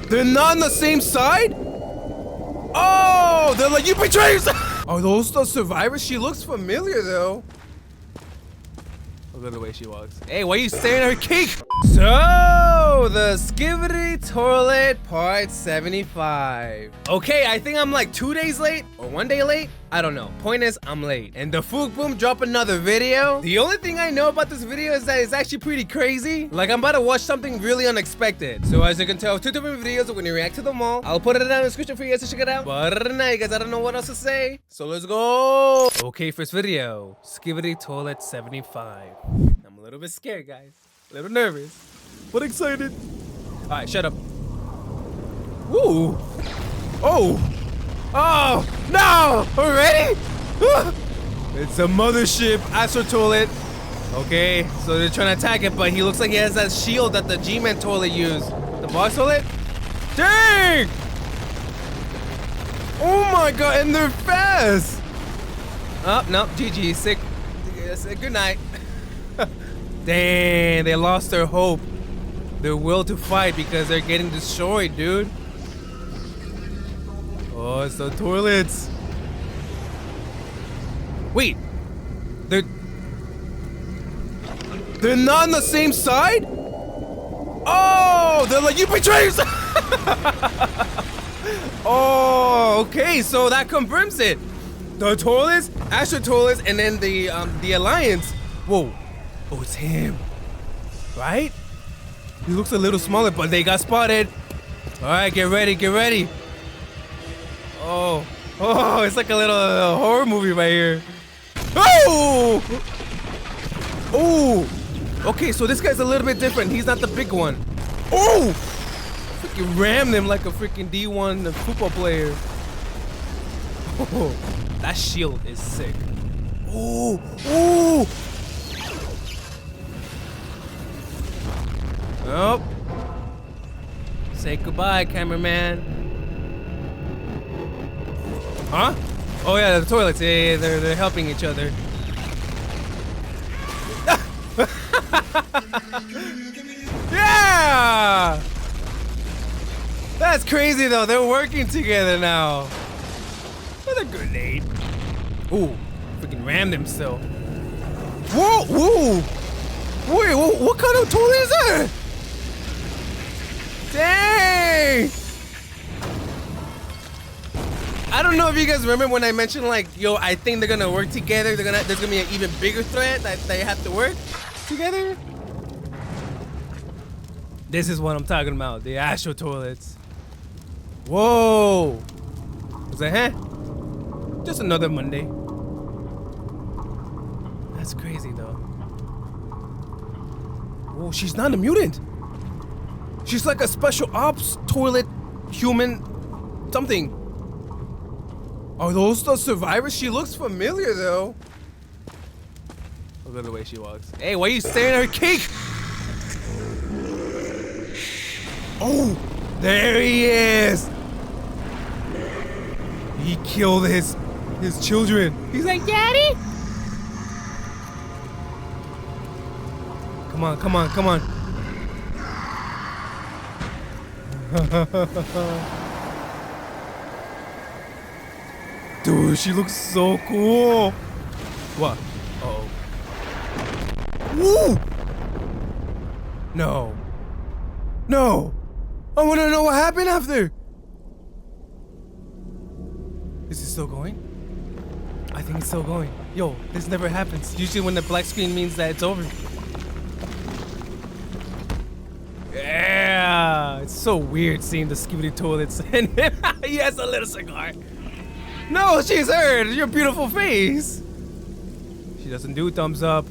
They're not on the same side? Oh, they're like, you betrayed yourself! Are those the survivors? She looks familiar though. Look at the way she walks. Hey, why are you staring at her cake? So, the Skibidi toilet part 75. Okay, I think I'm like 2 days late or 1 day late. I don't know. Point is, I'm late. And the Fook Boom dropped another video. The only thing I know about this video is that it's actually pretty crazy. Like, I'm about to watch something really unexpected. So as you can tell, 2 different videos. We're gonna react to them all. I'll put it down in the description for you guys to check it out. But other than that, you guys, I don't know what else to say. So let's go. Okay, first video. Skibidi toilet 75. I'm a little bit scared, guys. A little nervous, but excited. All right, shut up. Woo. Oh. Oh, no, already? It's a mothership astro toilet. Okay, so they're trying to attack it, but he looks like he has that shield that the G-Man toilet used. The boss toilet? Dang! Oh my god, and they're fast. Oh, no, GG, sick. Good night. Dang, they lost their hope, their will to fight because they're getting destroyed, dude. Oh, it's the toilets. Wait, they're not on the same side? Oh, they're like, you betrayed yourself. Oh, okay, so that confirms it. The toilets, Astro toilets, and then the Alliance. Whoa. Oh, it's him, right? He looks a little smaller, but they got spotted. All right, get ready, get ready. Oh, it's like a little horror movie right here. Oh! Oh! Okay, so this guy's a little bit different. He's not the big one. Oh! Freaking rammed him like a freaking D1 football player. Oh, that shield is sick. Oh! Oh! Oh. Say goodbye, cameraman. Huh? Oh yeah, the toilets. Yeah, they're helping each other. Yeah! That's crazy though. They're working together now. With a grenade. Ooh, freaking rammed himself. Whoa! Whoa! Wait, what kind of toilet is that? Dang! I don't know if you guys remember when I mentioned like, yo, I think they're gonna work together. There's gonna be an even bigger threat that they have to work together. This is what I'm talking about, the Astro toilets. Whoa! Was that, huh? Just another Monday. That's crazy though. Whoa, she's not a mutant. She's like a special ops toilet human something. Are those the survivors? She looks familiar though. Look at the way she walks. Hey, why are you staring at her cake? Oh, there he is. He killed his children. He's like, Daddy? Come on, come on, come on. Dude, she looks so cool. What? Uh-oh. Woo! No. No. I want to know what happened after. Is it still going? I think it's still going. Yo, this never happens. Usually when the black screen means that it's over. Yeah, it's so weird seeing the Skibidi toilets and he has a little cigar. No, she's heard your beautiful face. She doesn't do thumbs up.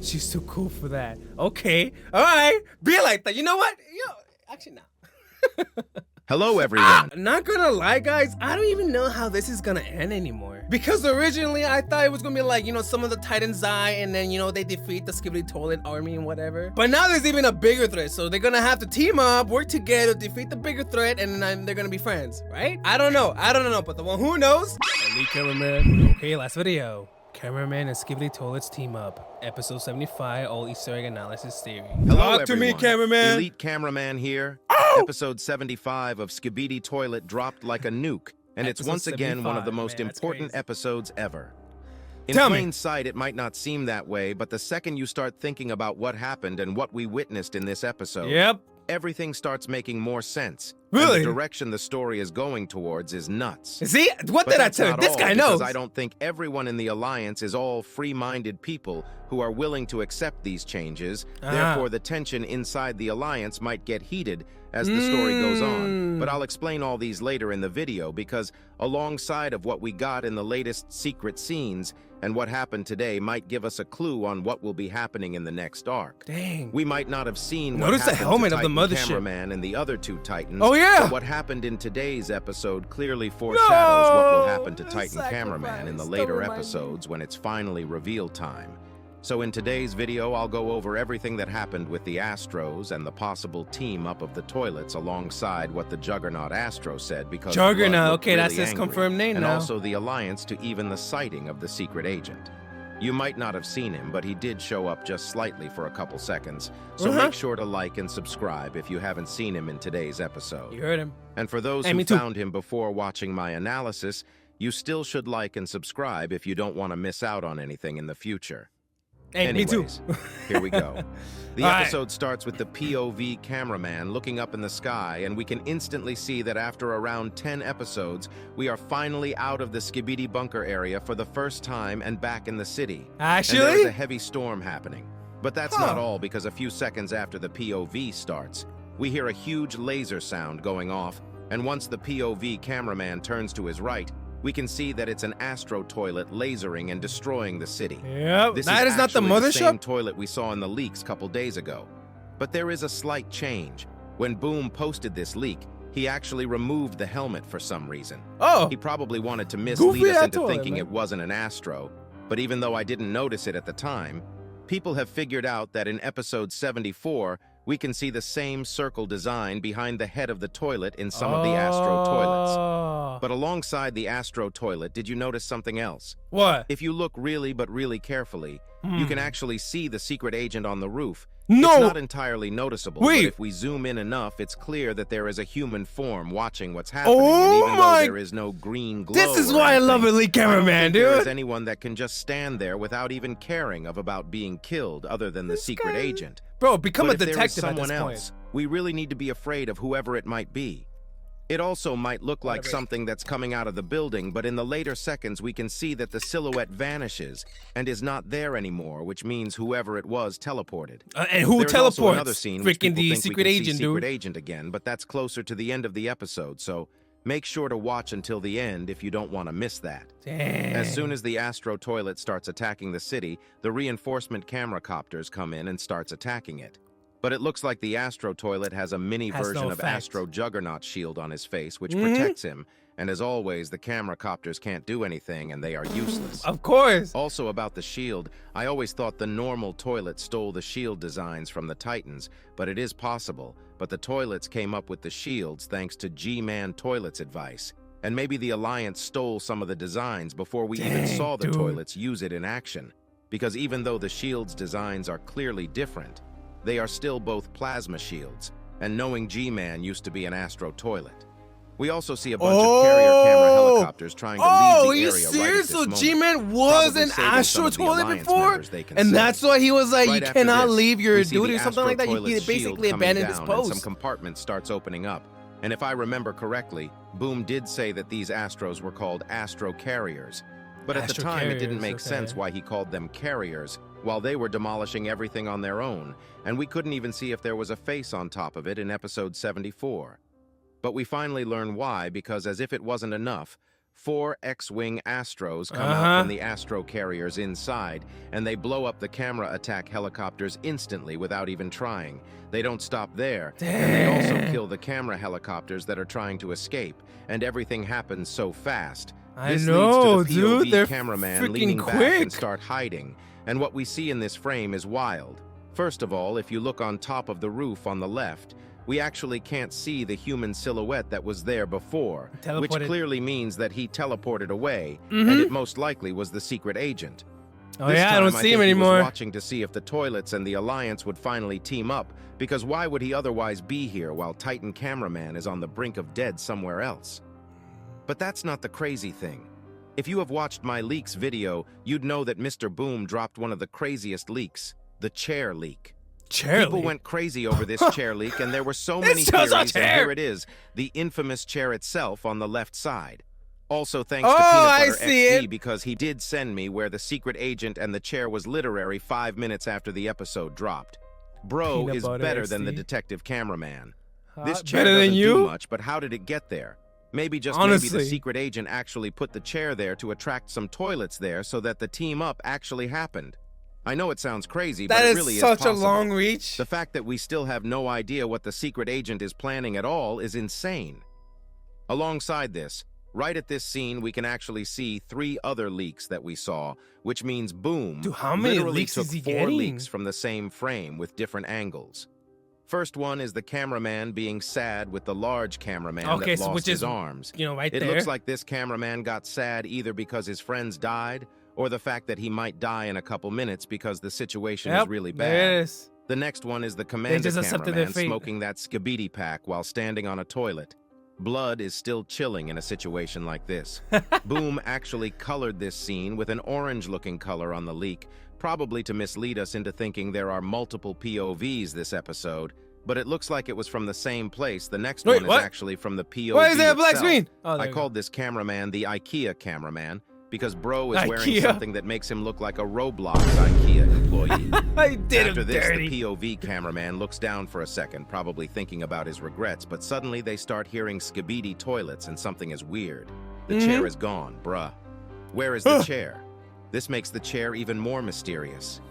She's too cool for that. Okay, all right, be like that. You know what? Yo, actually, no. Hello, everyone. Not gonna lie, guys, I don't even know how this is gonna end anymore. Because originally I thought it was gonna be like, you know, some of the Titans die and then, you know, they defeat the Skibidi toilet army and whatever. But now there's even a bigger threat, so they're gonna have to team up, work together, defeat the bigger threat, and then they're gonna be friends, right? I don't know, but the one who knows, elite cameraman. Okay, last video. Cameraman and Skibidi Toilets team up. Episode 75, all Easter egg analysis theory. Hello, Talk to me, everyone. cameraman. Elite Cameraman here. Oh! Episode 75 of Skibidi Toilet dropped like a nuke, and it's Episode once again one of the 75, most man, that's important crazy. episodes ever. In Tell me. plain sight, it might not seem that way, but the second you start thinking about what happened and what we witnessed in this episode, Yep. everything starts making more sense. Really? And the direction the story is going towards is nuts. See? What But did I that's tell you? not This all, guy because knows. I don't think everyone in the Alliance is all free-minded people who are willing to accept these changes. Therefore, the tension inside the Alliance might get heated as the story goes on. But I'll explain all these later in the video because alongside of what we got in the latest secret scenes and what happened today might give us a clue on what will be happening in the next arc. Dang. We might not have seen what Notice the happened helmet to of the Titan mothership. Cameraman and the other two Titans. Oh, yeah. But what happened in today's episode clearly foreshadows what will happen to No! Titan Cameraman in the Sacrifice. later Don't remind me. episodes when it's finally reveal time. So in today's video, I'll go over everything that happened with the Astros and the possible team up of the toilets alongside what the Juggernaut Astro said because Juggernaut, Blood looked okay, that's really his angry, confirmed name and now. also the Alliance to even the sighting of the secret agent. You might not have seen him, but he did show up just slightly for a couple seconds, so make sure to like and subscribe if you haven't seen him in today's episode. You heard him. And for those Hey, who me too. found him before watching my analysis, you still should like and subscribe if you don't want to miss out on anything in the future. Hey, me too. Anyways, here we go. The All right. episode starts with the POV cameraman looking up in the sky, and we can instantly see that after around 10 episodes, we are finally out of the Skibidi bunker area for the first time and back in the city. And there's Actually? a heavy storm happening. But that's not all, because a few seconds after the POV starts, we hear a huge laser sound going off, and once the POV cameraman turns to his right, we can see that it's an Astro toilet lasering and destroying the city. Yep. This That is not the actually the same mothership? toilet we saw in the leaks a couple days ago. But there is a slight change. When Boom posted this leak, he actually removed the helmet for some reason. Oh. He probably wanted to mislead Goofy us ass into toilet, thinking man. it wasn't an Astro. But even though I didn't notice it at the time, people have figured out that in episode 74, we can see the same circle design behind the head of the toilet in some of the Astro toilets. But alongside the Astro toilet, did you notice something else? What? If you look really carefully, you can actually see the secret agent on the roof. No! It's not entirely noticeable, Wait. but if we zoom in enough, it's clear that there is a human form watching what's happening, Oh and even my- though there is no green glow This is or why I love anything, Elite Cameraman, I don't think there is dude. anyone that can just stand there without even caring about being killed other than the secret guy- agent. Bro, become But a if there is detective at someone this else, point. we really need to be afraid of whoever it might be. It also might look like Whatever. something that's coming out of the building, but in the later seconds we can see that the silhouette vanishes and is not there anymore, which means whoever it was teleported. And who There's also another teleports? scene which Freaking people the think we secret can see agent, secret dude. agent again, but that's closer to the end of the episode, so make sure to watch until the end if you don't want to miss that. Damn. As soon as the Astro toilet starts attacking the city, the reinforcement camera copters come in and starts attacking it. But it looks like the Astro toilet has a mini Has version no of effect. Astro Juggernaut shield on his face, which protects him. And as always, the camera copters can't do anything and they are useless. Of course. Also about the shield, I always thought the normal toilet stole the shield designs from the Titans, but it is possible. But the toilets came up with the shields thanks to G-Man Toilet's advice. And maybe the Alliance stole some of the designs before we even Dang, saw the dude. toilets use it in action. Because even though the shield's designs are clearly different, they are still both plasma shields, and knowing G-Man used to be an Astro toilet. We also see a bunch of carrier camera helicopters trying to leave the are you area right at serious? this So moment. G-Man was Probably an saving Astro some of the toilet Alliance before? members they can And save. that's why he was like, Right you after cannot this, leave your we see duty the or something Astro like that. He toilet's shield basically coming abandoned his down, and some post. compartment starts opening up. And if I remember correctly, Boom did say that these Astros were called Astro carriers. But at the Astro time, it didn't carriers, make okay. sense why he called them carriers, while they were demolishing everything on their own, and we couldn't even see if there was a face on top of it in episode 74. But we finally learn why, because as if it wasn't enough, 4 X-Wing Astros come out from the Astro carriers inside, and they blow up the camera attack helicopters instantly without even trying. They don't stop there, and they also kill the camera helicopters that are trying to escape, and everything happens so fast. I This know, leads to the POV dude. They're cameraman freaking leaning back quick. and start hiding, and what we see in this frame is wild. First of all, if you look on top of the roof on the left, we actually can't see the human silhouette that was there before, which clearly means that he teleported away, and it most likely was the secret agent. Oh yeah, I don't see him anymore. He was watching to see if the toilets and the Alliance would finally team up, because why would he otherwise be here while Titan Cameraman is on the brink of dead somewhere else? But that's not the crazy thing. If you have watched my leaks video, you'd know that Mr. Boom dropped one of the craziest leaks, the chair leak. People went crazy over this chair leak, and there were so many theories, and here it is, the infamous chair itself on the left side. Also thanks to Peanut Butter XD, because he did send me where the secret agent and the chair was literally 5 minutes after the episode dropped. Bro is better than the detective cameraman. This chair doesn't do much, but how did it get there? Maybe maybe the secret agent actually put the chair there to attract some toilets there so that the team up actually happened. I know it sounds crazy, but it really is possible. That is such a long reach. The fact that we still have no idea what the secret agent is planning at all is insane. Alongside this, right at this scene, we can actually see 3 other leaks that we saw, which means Boom how many leaks took is he 4 getting? leaks from the same frame with different angles. First one is the cameraman being sad with the large cameraman that lost his arms. It looks like this cameraman got sad either because his friends died or the fact that he might die in a couple minutes because the situation is really bad. The next one is the commander cameraman smoking that Skibidi pack while standing on a toilet. Blood is still chilling in a situation like this. Boom actually colored this scene with an orange-looking color on the leak, probably to mislead us into thinking there are multiple POVs this episode, but it looks like it was from the same place. The next one is actually from the POV Why is there a black itself. screen? I called this cameraman the IKEA cameraman because bro is wearing something that makes him look like a Roblox IKEA employee. After this, the POV cameraman looks down for a second, probably thinking about his regrets, but suddenly they start hearing Skibidi toilets and something is weird. The chair is gone, bruh. Where is the chair? This makes the chair even more mysterious.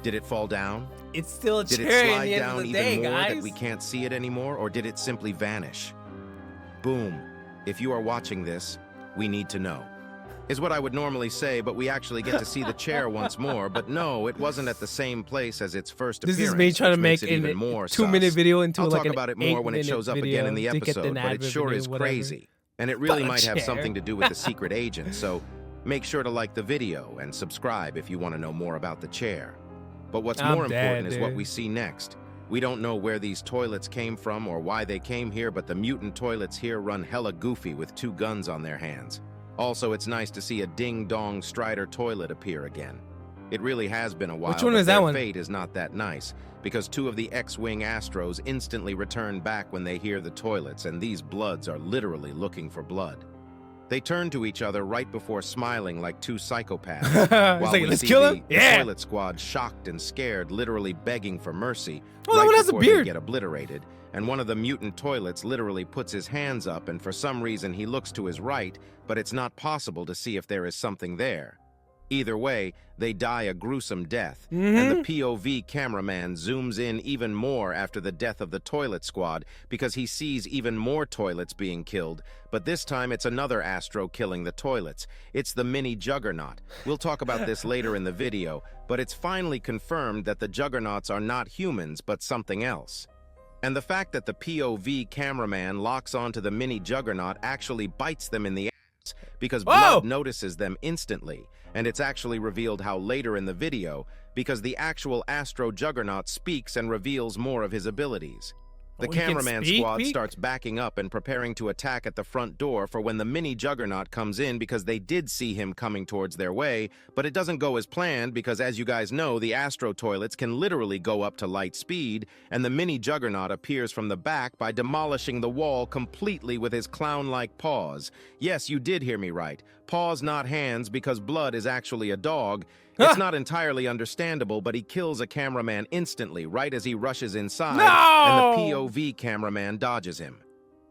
Did it fall down? It's still a chair. Did it slide down even more that we can't see it anymore, or did it simply vanish? Boom. If you are watching this, we need to know. Is what I would normally say, but we actually get to see the chair once more. But no, it wasn't at the same place as its first appearance. This is me trying to make a 2-minute video into I'll like talk about it more when it shows up again in the episode, but it sure is crazy. And it really might have something to do with the secret agent, so make sure to like the video and subscribe if you want to know more about the chair. But what's more important is what we see next. We don't know where these toilets came from or why they came here, but the mutant toilets here run hella goofy with 2 guns on their hands. Also, it's nice to see a ding-dong Strider toilet appear again. It really has been a while, Which one is that one? Fate is not that nice, because 2 of the X-Wing Astros instantly return back when they hear the toilets, and these Bloods are literally looking for blood. They turn to each other right before smiling like 2 psychopaths. While we see the toilet squad shocked and scared, literally begging for mercy, right before they get obliterated. And one of the mutant toilets literally puts his hands up, and for some reason he looks to his right, but it's not possible to see if there is something there. Either way, they die a gruesome death, and the POV cameraman zooms in even more after the death of the toilet squad because he sees even more toilets being killed, but this time it's another Astro killing the toilets. It's the mini Juggernaut. We'll talk about this later in the video, but it's finally confirmed that the Juggernauts are not humans, but something else. And the fact that the POV cameraman locks onto the mini Juggernaut actually bites them in the ass because Blood notices them instantly. And it's actually revealed how later in the video, because the actual Astro Juggernaut speaks and reveals more of his abilities. The cameraman squad starts backing up and preparing to attack at the front door for when the mini Juggernaut comes in because they did see him coming towards their way, but it doesn't go as planned because, as you guys know, the Astro toilets can literally go up to light speed, and the mini Juggernaut appears from the back by demolishing the wall completely with his clown-like paws. Yes, you did hear me right. Paws, not hands, because Blood is actually a dog. It's not entirely understandable, but he kills a cameraman instantly, right as he rushes inside, and the POV cameraman dodges him.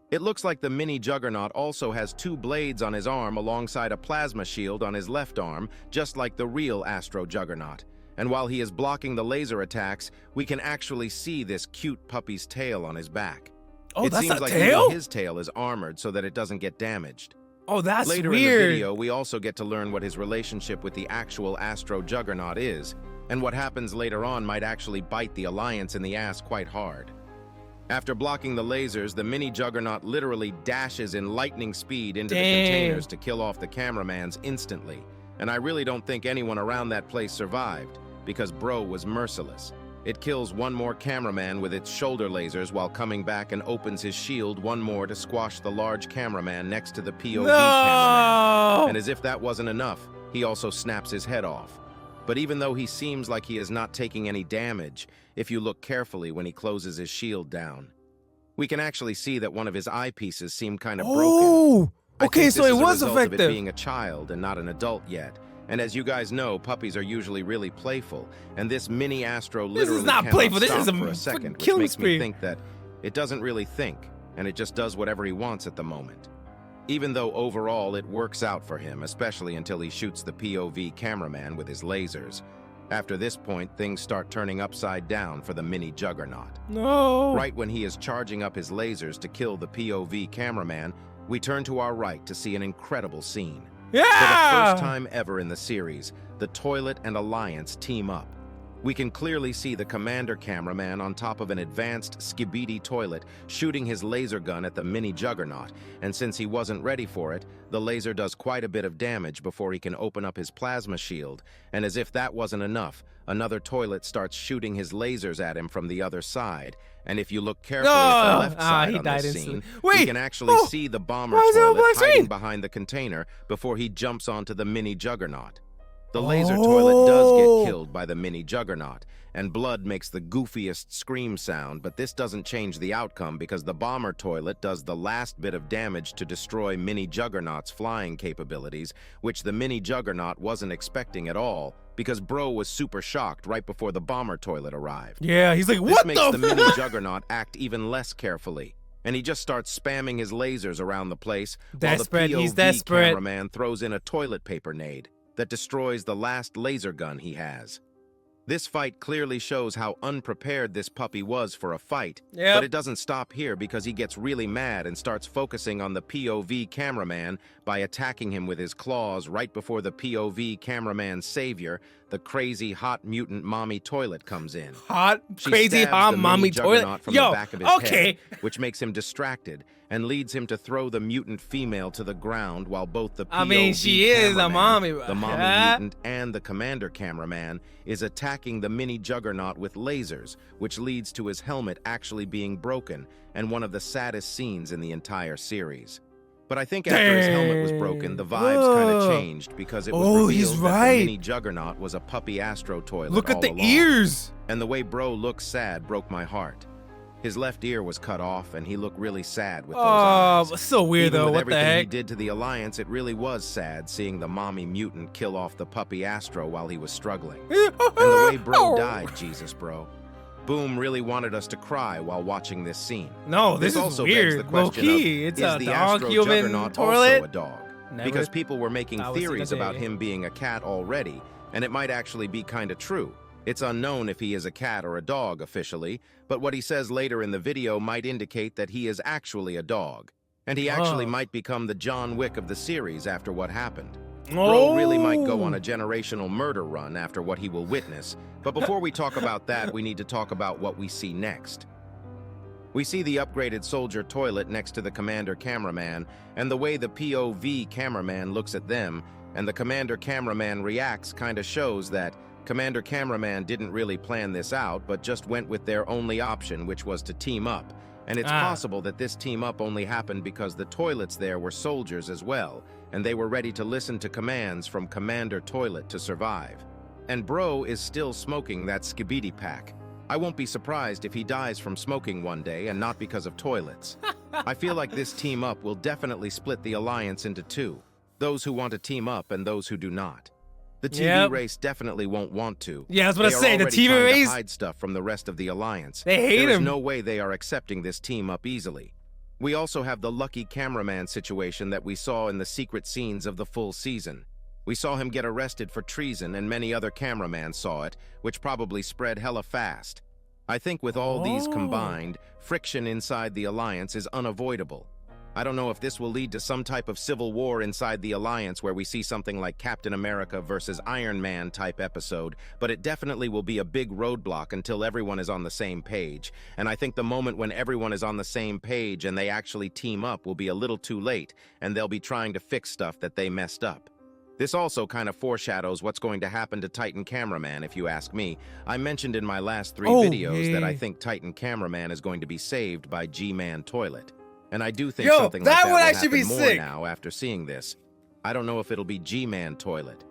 It looks like the mini Juggernaut also has 2 blades on his arm alongside a plasma shield on his left arm, just like the real Astro Juggernaut. And while he is blocking the laser attacks, we can actually see this cute puppy's tail on his back. It seems like even his tail is armored so that it doesn't get damaged. Oh, that's Later weird. in the video, we also get to learn what his relationship with the actual Astro Juggernaut is, and what happens later on might actually bite the Alliance in the ass quite hard. After blocking the lasers, the mini juggernaut literally dashes in lightning speed into the Dang. containers to kill off the cameramans instantly. And I really don't think anyone around that place survived, because bro was merciless. It kills one more cameraman with its shoulder lasers while coming back and opens his shield one more to squash the large cameraman next to the POV cameraman. And as if that wasn't enough, he also snaps his head off. But even though he seems like he is not taking any damage, if you look carefully when he closes his shield down, we can actually see that one of his eyepieces seemed kind of broken. Oh, I okay, think so this it is a was result of effective. it being a child and not an adult yet. And as you guys know, puppies are usually really playful, and this mini Astro literally not cannot playful, this stop is a for a freaking second, which killing makes me spree. think that it doesn't really think, and it just does whatever he wants at the moment. Even though overall it works out for him, especially until he shoots the POV cameraman with his lasers. After this point, things start turning upside down for the mini juggernaut. No. Right when he is charging up his lasers to kill the POV cameraman, we turn to our right to see an incredible scene. Yeah. For the first time ever in the series, the Toilet and Alliance team up. We can clearly see the commander cameraman on top of an advanced Skibidi toilet shooting his laser gun at the mini juggernaut, and since he wasn't ready for it, the laser does quite a bit of damage before he can open up his plasma shield, and as if that wasn't enough, another toilet starts shooting his lasers at him from the other side, and if you look carefully at the left side he on died this instantly. scene, Wait, we can actually see the bomber why is it on toilet black hiding screen? behind the container before he jumps onto the mini juggernaut. The laser toilet does get killed by the mini juggernaut, and blood makes the goofiest scream sound, but this doesn't change the outcome because the bomber toilet does the last bit of damage to destroy mini juggernaut's flying capabilities, which the mini juggernaut wasn't expecting at all, because bro was super shocked right before the bomber toilet arrived. Yeah, he's like, This what makes the mini fuck? juggernaut act even less carefully, and he just starts spamming his lasers around the place Desperate, while the he's POV desperate. cameraman throws in a toilet paper nade that destroys the last laser gun he has. This fight clearly shows how unprepared this puppy was for a fight, Yep. but it doesn't stop here because he gets really mad and starts focusing on the POV cameraman by attacking him with his claws right before the POV cameraman's savior, the crazy hot mutant mommy toilet, comes in. Hot, She crazy, stabs hot the mommy mini juggernaut toilet. from Yo, the back of his okay. head, which makes him distracted and leads him to throw the mutant female to the ground while both the POV I mean, she is a cameraman, mommy, the mommy yeah. mutant, and the commander cameraman is attacking the mini juggernaut with lasers, which leads to his helmet actually being broken, and one of the saddest scenes in the entire series. But I think after his helmet was broken, the vibes kind of changed because it was revealed he's that right. the mini juggernaut was a puppy Astro toilet Look at all the along. ears. And the way bro looked sad broke my heart. His left ear was cut off, and he looked really sad with those Oh, eyes. so weird Even though. with What the everything he heck? did to the Alliance, it really was sad seeing the mommy mutant kill off the puppy Astro while he was struggling. And the way bro died, Jesus, bro. Boom really wanted us to cry while watching this scene. No, this is also begs weird. the question Low-key, of, it's is a the dog Astro human Juggernaut toilet. also a dog? Never Because people were making thought I would see theories the about day. him being a cat already, and it might actually be kind of true. It's unknown if he is a cat or a dog officially, but what he says later in the video might indicate that he is actually a dog. And he actually Oh. might become the John Wick of the series after what happened. Bro really might go on a Oh. generational murder run after what he will witness, but before we talk about that, we need to talk about what we see next. We see the upgraded soldier toilet next to the commander cameraman, and the way the POV cameraman looks at them, and the commander cameraman reacts kinda shows that Commander Cameraman didn't really plan this out, but just went with their only option, which was to team up. And it's possible that this team up only happened because the toilets there were soldiers as well, and they were ready to listen to commands from Commander Toilet to survive. And bro is still smoking that Skibidi pack. I won't be surprised if he dies from smoking one day and not because of toilets. I feel like this team up will definitely split the Alliance into two, those who want to team up and those who do not. The TV race definitely won't want to. Yeah, I was about to say, the already TV trying to race. hide stuff from the rest of the Alliance. They hate There is him. no way they are accepting this team up easily. We also have the lucky cameraman situation that we saw in the secret scenes of the full season. We saw him get arrested for treason, and many other cameramans saw it, which probably spread hella fast. I think with all these combined, friction inside the Alliance is unavoidable. I don't know if this will lead to some type of civil war inside the Alliance where we see something like Captain America versus Iron Man type episode, but it definitely will be a big roadblock until everyone is on the same page. And I think the moment when everyone is on the same page and they actually team up will be a little too late, and they'll be trying to fix stuff that they messed up. This also kind of foreshadows what's going to happen to Titan Cameraman, if you ask me. I mentioned in my last 3 videos that I think Titan Cameraman is going to be saved by G-Man Toilet. And I do think something like that will happen more now after seeing this. I don't know if it'll be G-Man Toilet,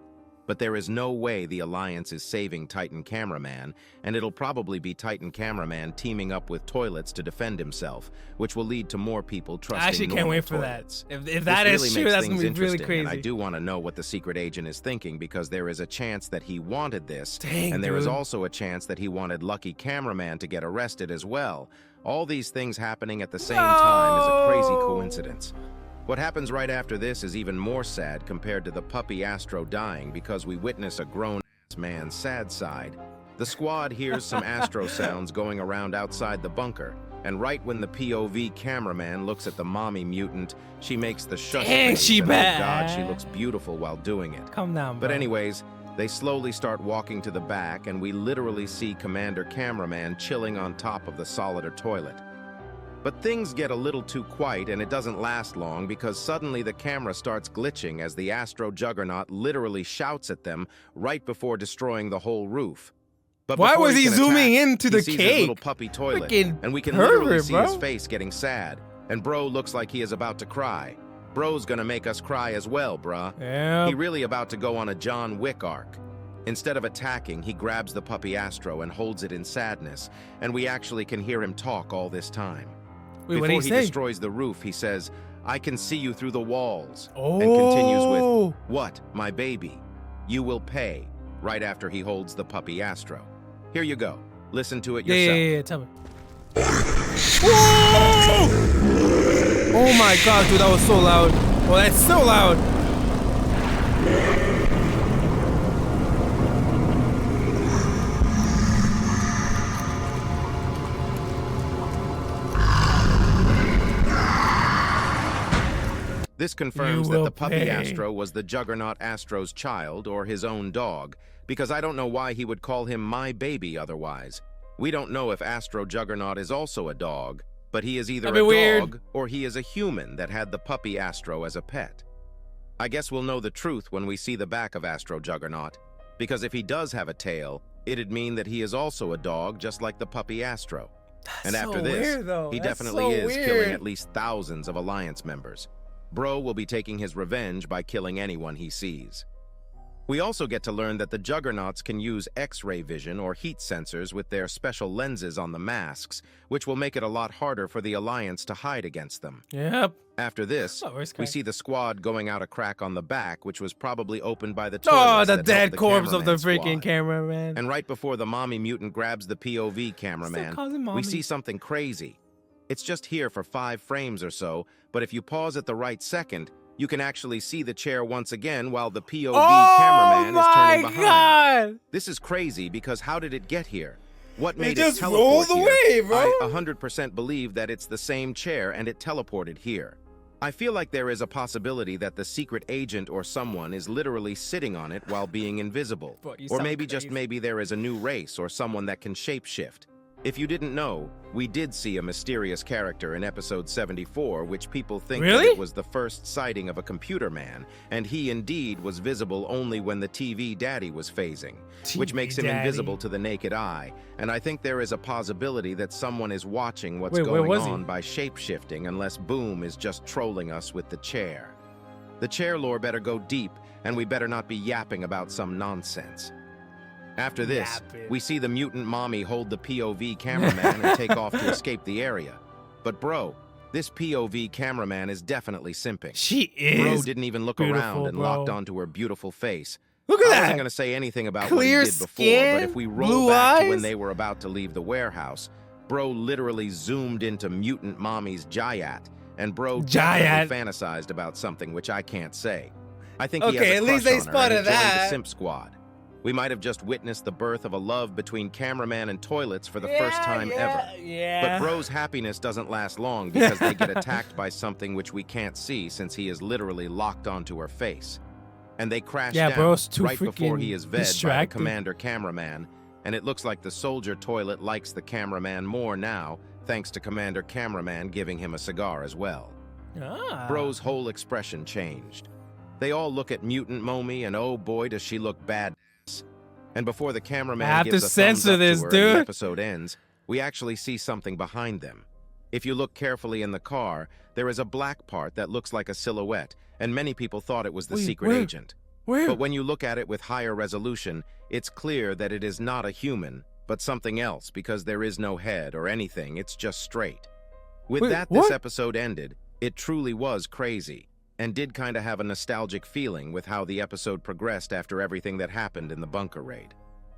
but there is no way the Alliance is saving Titan Cameraman, and it'll probably be Titan Cameraman teaming up with Toilets to defend himself, which will lead to more people trusting I actually can't wait for toilets. that. If that is true, that's going to be really crazy. And I do want to know what the secret agent is thinking, because there is a chance that he wanted this, Dang, and there is also a chance that he wanted Lucky Cameraman to get arrested as well. All these things happening at the same time is a crazy coincidence. What happens right after this is even more sad compared to the puppy Astro dying, because we witness a grown-ass man's sad side. The squad hears some Astro sounds going around outside the bunker, and right when the POV cameraman looks at the mommy mutant, she makes the shush face, she and bad. oh God, she looks beautiful while doing it. Calm down, bro. But anyways, they slowly start walking to the back, and we literally see Commander Cameraman chilling on top of the Solider toilet. But things get a little too quiet, and it doesn't last long, because suddenly the camera starts glitching as the Astro Juggernaut literally shouts at them right before destroying the whole roof. But why was he can zooming attack, into he the sees cake? his little puppy toilet, Freaking and we can literally pervert, see bro. his face getting sad. And bro looks like he is about to cry. Bro's gonna make us cry as well, bruh. Yep. He really about to go on a John Wick arc. Instead of attacking, he grabs the puppy Astro and holds it in sadness, and we actually can hear him talk all this time. Wait, Before what did he he say? destroys the roof, he says, "I can see you through the walls," Oh. and continues with, "What, my baby? You will pay," right after he holds the puppy Astro. Here you go. Listen to it yourself. Yeah, tell me. Whoa! Oh my God, dude, that was so loud. Oh, that's so loud. This confirms You that will the puppy pay. Astro was the Juggernaut Astro's child, or his own dog, because I don't know why he would call him my baby otherwise. We don't know if Astro Juggernaut is also a dog, but he is either a dog or he is a human that had the puppy Astro as a pet. I guess we'll know the truth when we see the back of Astro Juggernaut, because if he does have a tail, it'd mean that he is also a dog just like the puppy Astro. And after this, he definitely is killing at least thousands of Alliance members. Bro will be taking his revenge by killing anyone he sees. We also get to learn that the Juggernauts can use X-ray vision or heat sensors with their special lenses on the masks, which will make it a lot harder for the Alliance to hide against them. Yep. After this, we see the squad going out a crack on the back, which was probably opened by the toilets. Oh, the that dead helped the corpse of the cameraman freaking squad. cameraman. And right before the mommy mutant grabs the POV cameraman, we see something crazy. It's just here for 5 frames or so, but if you pause at the right second, you can actually see the chair once again while the POV cameraman is turning behind. God. This is crazy, because how did it get here? What made It it just teleport rolled here? away, bro. I 100% believe that it's the same chair and it teleported here. I feel like there is a possibility that the secret agent or someone is literally sitting on it while being invisible. Bro, you Or sound maybe crazy. just maybe there is a new race or someone that can shapeshift. If you didn't know, we did see a mysterious character in episode 74, which people think that it was the first sighting of a computer man, and he indeed was visible only when the TV daddy was phasing, which makes him invisible to the naked eye. And I think there is a possibility that someone is watching what's going on by shapeshifting, unless Boom is just trolling us with the chair. The chair lore better go deep, and we better not be yapping about some nonsense. After this, we see the mutant mommy hold the POV cameraman and take off to escape the area. But bro, this POV cameraman is definitely simping. She is. Bro didn't even look around and locked onto her beautiful face. Look at that. I wasn't going to say anything about Clear what he did before, skin, but if we roll blue back to eyes. when they were about to leave the warehouse, Bro literally zoomed into mutant mommy's Jayat, and Bro definitely fantasized about something which I can't say. I think he has a at least crush they on her and spotted joined the that. simp squad. We might have just witnessed the birth of a love between cameraman and toilets for the first time ever. But Bro's happiness doesn't last long because they get attacked by something which we can't see since he is literally locked onto her face. And they crash down right before he is ved by the commander cameraman, and it looks like the soldier toilet likes the cameraman more now, thanks to Commander Cameraman giving him a cigar as well. Bro's whole expression changed. They all look at Mutant Momi, and oh boy, does she look bad. And before the cameraman gives a thumbs up to her and the episode ends, we actually see something behind them. If you look carefully in the car, there is a black part that looks like a silhouette, and many people thought it was the secret agent. But when you look at it with higher resolution, it's clear that it is not a human, but something else, because there is no head or anything, it's just straight. With this episode ended, it truly was crazy, and did kind of have a nostalgic feeling with how the episode progressed after everything that happened in the bunker raid.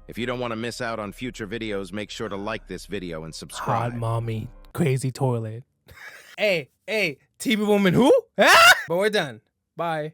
If you don't want to miss out on future videos, make sure to like this video and subscribe. Hot mommy, crazy toilet. Hey, TV woman who? But we're done. Bye.